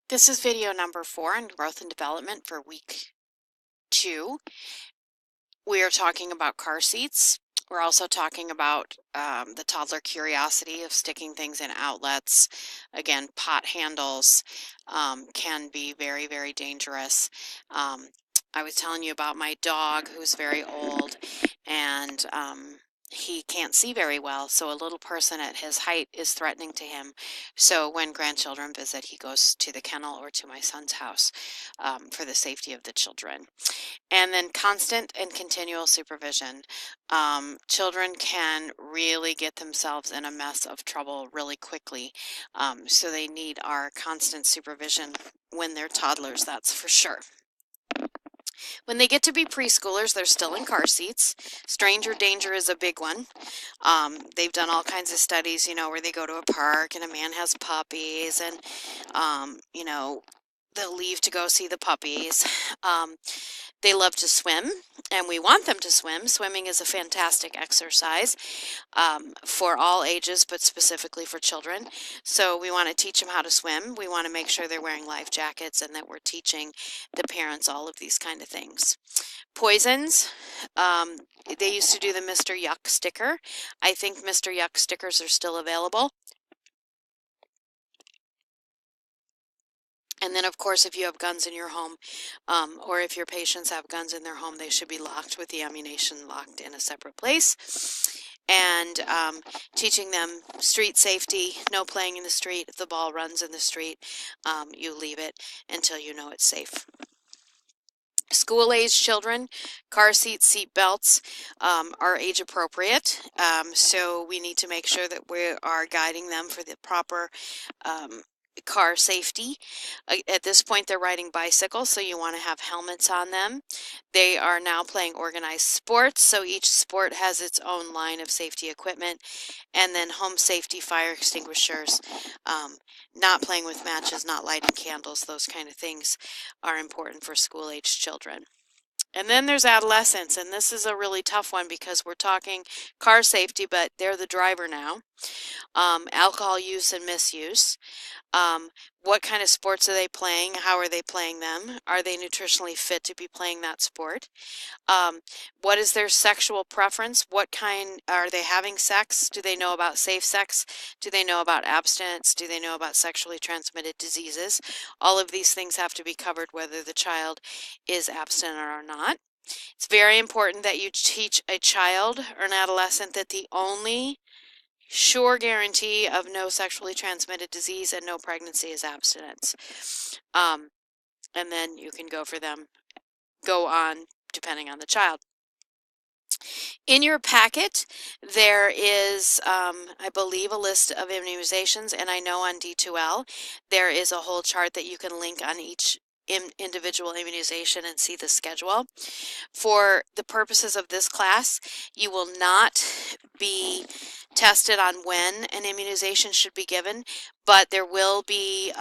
This is video number 4 in growth and development for week 2. We are talking about car seats. We're also talking about the toddler curiosity of sticking things in outlets. Again, pot handles can be very, very dangerous. Um, I was telling you about my dog who's very old and he can't see very well, so a little person at his height is threatening to him. So when grandchildren visit, he goes to the kennel or to my son's house for the safety of the children. And then constant and continual supervision. Children can really get themselves in a mess of trouble really quickly. So they need our constant supervision when they're toddlers, that's for sure. When they get to be preschoolers, they're still in car seats. Stranger danger is a big one. They've done all kinds of studies, where they go to a park and a man has puppies and, they'll leave to go see the puppies. They love to swim, and we want them to swim. Swimming is a fantastic exercise for all ages, but specifically for children. So we want to teach them how to swim. We want to make sure they're wearing life jackets and that we're teaching the parents all of these kind of things. Poisons. They used to do the Mr. Yuck sticker. I think Mr. Yuck stickers are still available. And then, of course, if you have guns in your home, or if your patients have guns in their home, they should be locked with the ammunition locked in a separate place. And teaching them street safety, no playing in the street. If the ball runs in the street, you leave it until you know it's safe. School-age children, car seats, seat belts are age appropriate. So we need to make sure that we are guiding them for the proper car safety. At this point, they're riding bicycles, so you want to have helmets on them. They are now playing organized sports, so each sport has its own line of safety equipment. And then home safety, fire extinguishers, not playing with matches, not lighting candles, those kind of things are important for school-age children. And then there's adolescents, and this is a really tough one because we're talking car safety, but they're the driver now. Alcohol use and misuse. What kind of sports are they playing? How are they playing them? Are they nutritionally fit to be playing that sport? What is their sexual preference? What kind are they having sex? Do they know about safe sex? Do they know about abstinence? Do they know about sexually transmitted diseases? All of these things have to be covered whether the child is abstinent or not. It's very important that you teach a child or an adolescent that the only sure guarantee of no sexually transmitted disease and no pregnancy is abstinence. And then you can go on depending on the child. In your packet, there is, I believe, a list of immunizations, and I know on D2L there is a whole chart that you can link on each individual immunization and see the schedule. For the purposes of this class, you will not be tested on when an immunization should be given, but there will be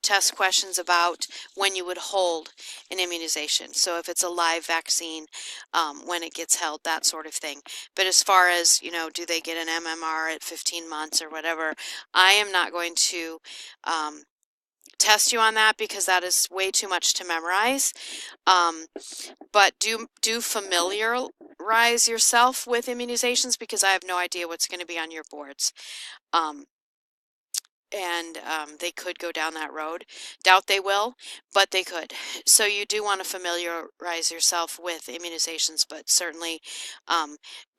test questions about when you would hold an immunization. So if it's a live vaccine, when it gets held, that sort of thing. But as far as, do they get an MMR at 15 months or whatever, I am not going to test you on that because that is way too much to memorize. But do familiarize yourself with immunizations because I have no idea what's going to be on your boards. And they could go down that road. Doubt they will, but they could. So you do want to familiarize yourself with immunizations, but certainly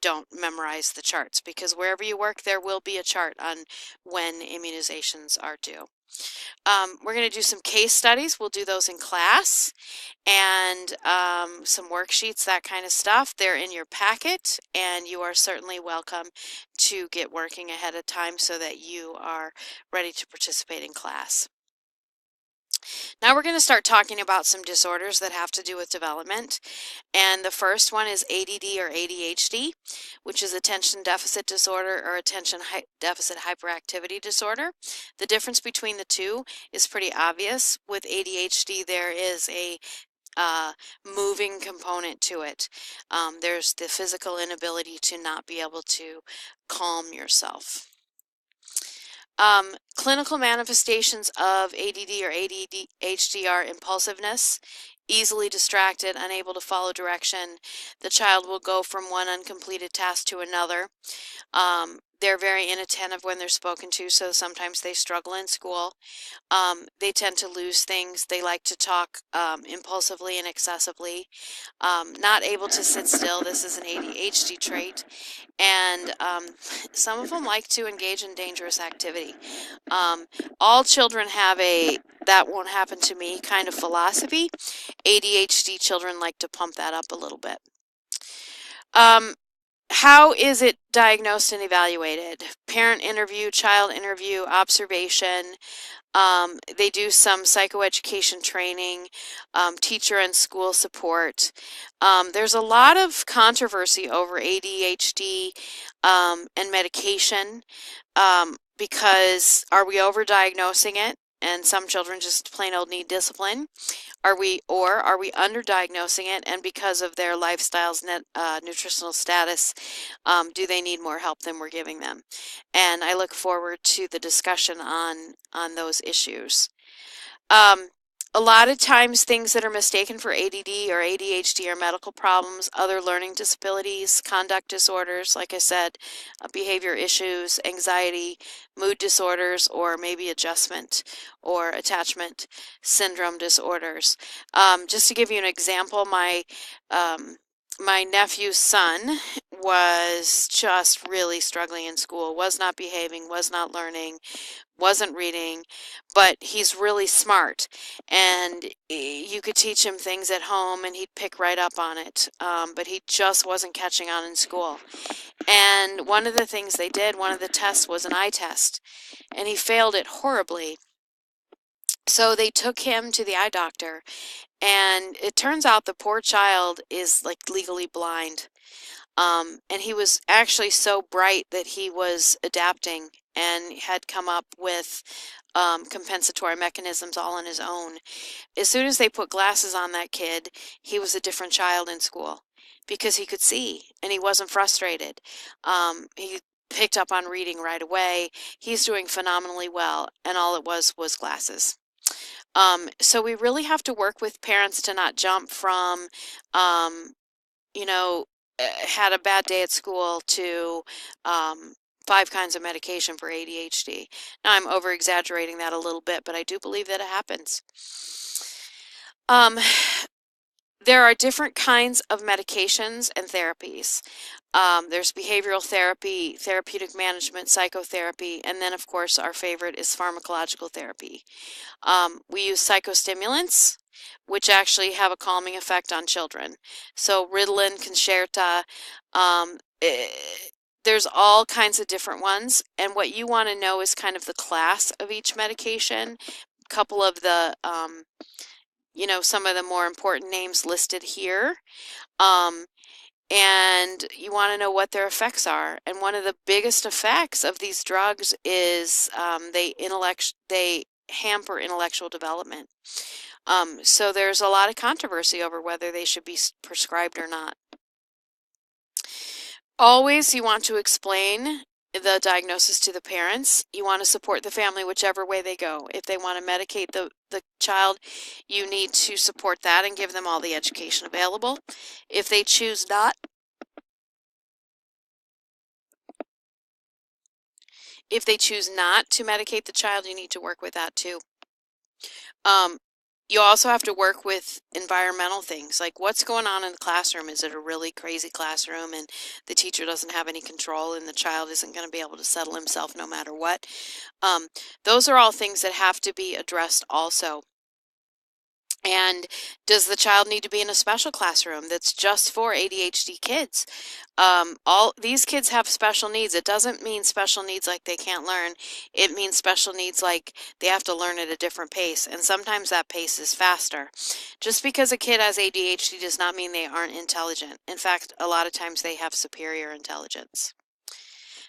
don't memorize the charts because wherever you work, there will be a chart on when immunizations are due. We're going to do some case studies. We'll do those in class and some worksheets, that kind of stuff. They're in your packet, and you are certainly welcome to get working ahead of time so that you are ready to participate in class. Now we're going to start talking about some disorders that have to do with development. And the first one is ADD or ADHD, which is attention deficit disorder or attention deficit hyperactivity disorder. The difference between the two is pretty obvious. With ADHD, there is a moving component to it. There's the physical inability to not be able to calm yourself. Clinical manifestations of ADD or ADHD are impulsiveness, easily distracted, unable to follow direction. The child will go from one uncompleted task to another. They're very inattentive when they're spoken to, so sometimes they struggle in school. They tend to lose things. They like to talk impulsively and excessively. Not able to sit still. This is an ADHD trait. And some of them like to engage in dangerous activity. Um, all children have a "that won't happen to me" kind of philosophy. ADHD children like to pump that up a little bit. Um, how is it diagnosed and evaluated? Parent interview, child interview, observation. They do some psychoeducation training, teacher and school support. There's a lot of controversy over ADHD and medication, because are we overdiagnosing it? And some children just plain old need discipline. Are we underdiagnosing it? And because of their lifestyles, nutritional status, do they need more help than we're giving them? And I look forward to the discussion on those issues. Um, a lot of times things that are mistaken for ADD or ADHD are medical problems, other learning disabilities, conduct disorders, like I said, behavior issues, anxiety, mood disorders, or maybe adjustment or attachment syndrome disorders. Just to give you an example, my nephew's son was just really struggling in school, was not behaving, was not learning, wasn't reading, but he's really smart, and you could teach him things at home and he'd pick right up on it, but he just wasn't catching on in school. And one of the things they did, one of the tests was an eye test, and he failed it horribly. So they took him to the eye doctor, and it turns out the poor child is like legally blind. And he was actually so bright that he was adapting and had come up with compensatory mechanisms all on his own. As soon as they put glasses on that kid, he was a different child in school because he could see and he wasn't frustrated. He picked up on reading right away. He's doing phenomenally well, and all it was glasses. So we really have to work with parents to not jump from, um, you know, had a bad day at school to um, 5 kinds of medication for ADHD. Now, I'm over exaggerating that a little bit, but I do believe that it happens. Um, there are different kinds of medications and therapies. There's behavioral therapy, therapeutic management, psychotherapy, and then, of course, our favorite is pharmacological therapy. We use psychostimulants, which actually have a calming effect on children. So Ritalin, Concerta, there's all kinds of different ones. And what you want to know is kind of the class of each medication. A couple of the, some of the more important names listed here. And you want to know what their effects are. And one of the biggest effects of these drugs is they hamper intellectual development. So there's a lot of controversy over whether they should be prescribed or not. Always you want to explain the diagnosis to the parents. You want to support the family whichever way they go. If they want to medicate the child, you need to support that and give them all the education available. If they choose not, to medicate the child, you need to work with that too. You also have to work with environmental things, like what's going on in the classroom. Is it a really crazy classroom and the teacher doesn't have any control and the child isn't going to be able to settle himself no matter what? Those are all things that have to be addressed also. And does the child need to be in a special classroom that's just for ADHD kids? All these kids have special needs. It doesn't mean special needs like they can't learn. It means special needs like they have to learn at a different pace, and sometimes that pace is faster. Just because a kid has ADHD does not mean they aren't intelligent. In fact, a lot of times they have superior intelligence.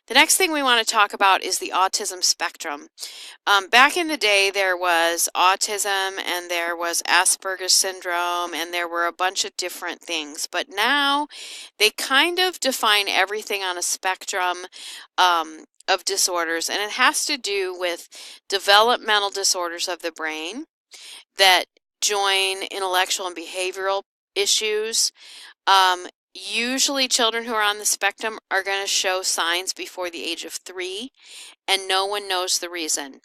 The next thing we want to talk about is the autism spectrum. Back in the day, there was autism and there was Asperger's syndrome and there were a bunch of different things. But now they kind of define everything on a spectrum of disorders, and it has to do with developmental disorders of the brain that join intellectual and behavioral issues. Usually children who are on the spectrum are going to show signs before the age of 3, and no one knows the reason.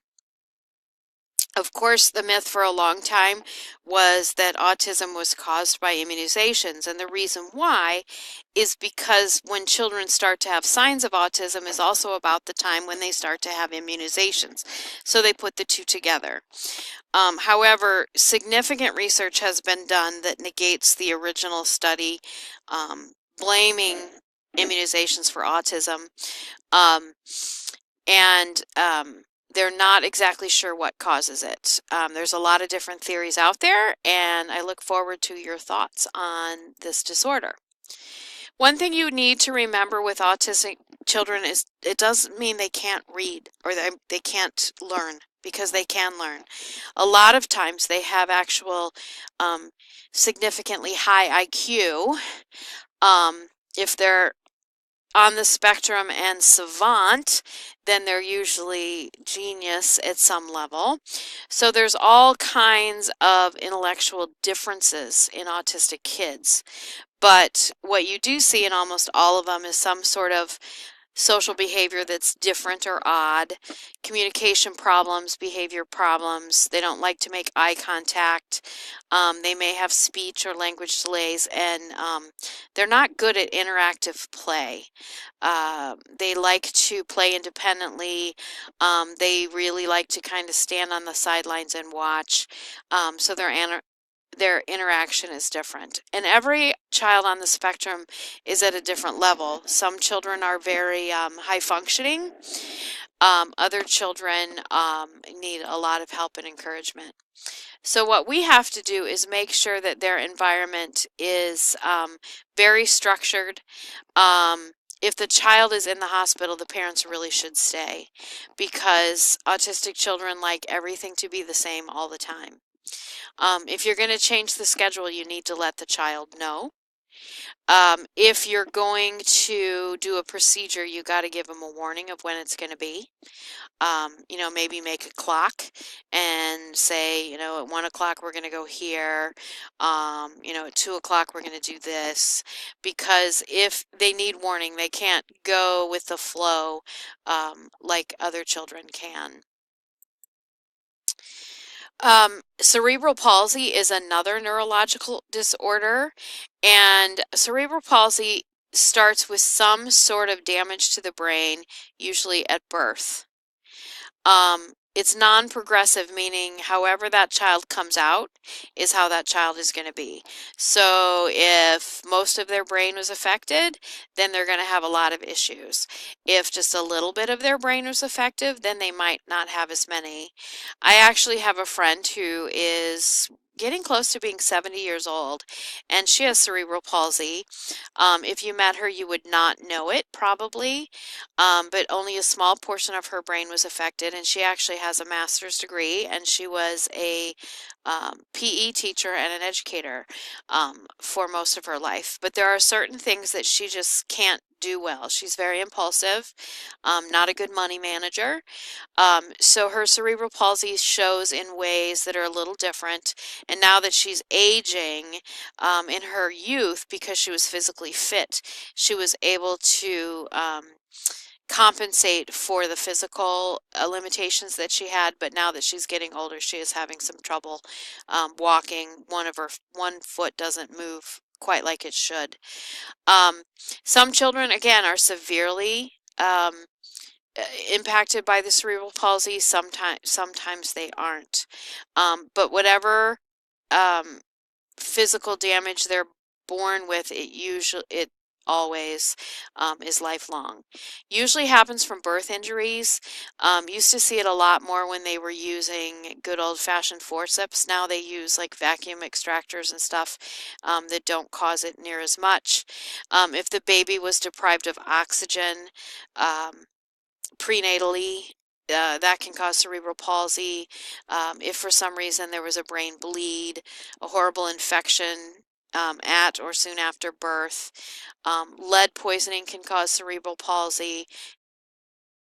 Of course, the myth for a long time was that autism was caused by immunizations, and the reason why is because when children start to have signs of autism is also about the time when they start to have immunizations. So they put the two together. However, significant research has been done that negates the original study blaming immunizations for autism. Um, and they're not exactly sure what causes it. There's a lot of different theories out there, and I look forward to your thoughts on this disorder. One thing you need to remember with autistic children is it doesn't mean they can't read or they can't learn, because they can learn. A lot of times they have actual significantly high IQ. If they're on the spectrum and savant, then they're usually genius at some level. So there's all kinds of intellectual differences in autistic kids. But what you do see in almost all of them is some sort of social behavior that's different or odd, communication problems, behavior problems. They don't like to make eye contact. They may have speech or language delays, and they're not good at interactive play. They like to play independently. They really like to kind of stand on the sidelines and watch. So their interaction is different. And every child on the spectrum is at a different level. Some children are very high functioning. Other children need a lot of help and encouragement. So what we have to do is make sure that their environment is very structured. If the child is in the hospital, the parents really should stay, because autistic children like everything to be the same all the time. If you're going to change the schedule, you need to let the child know. If you're going to do a procedure, you got to give them a warning of when it's going to be. Maybe make a clock and say, at 1 o'clock we're going to go here. At 2 o'clock we're going to do this. Because if they need warning, they can't go with the flow like other children can. Cerebral palsy is another neurological disorder, and cerebral palsy starts with some sort of damage to the brain, usually at birth. It's non-progressive, meaning however that child comes out is how that child is going to be. So if most of their brain was affected, then they're going to have a lot of issues. If just a little bit of their brain was affected, then they might not have as many. I actually have a friend who is getting close to being 70 years old, and she has cerebral palsy. If you met her, you would not know it, probably, but only a small portion of her brain was affected, and she actually has a master's degree, and she was a PE teacher and an educator for most of her life. But there are certain things that she just can't do well. She's very impulsive, not a good money manager. So her cerebral palsy shows in ways that are a little different. And now that she's aging, in her youth, because she was physically fit, she was able to compensate for the physical limitations that she had. But now that she's getting older, she is having some trouble walking. One foot doesn't move quite like it should. Some children, again, are severely impacted by the cerebral palsy. Sometimes they aren't. But whatever physical damage they're born with, it always is lifelong. Usually happens from birth injuries. Used to see it a lot more when they were using good old-fashioned forceps. Now they use like vacuum extractors and stuff that don't cause it near as much. If the baby was deprived of oxygen prenatally, that can cause cerebral palsy. If for some reason there was a brain bleed, a horrible infection at or soon after birth. Lead poisoning can cause cerebral palsy.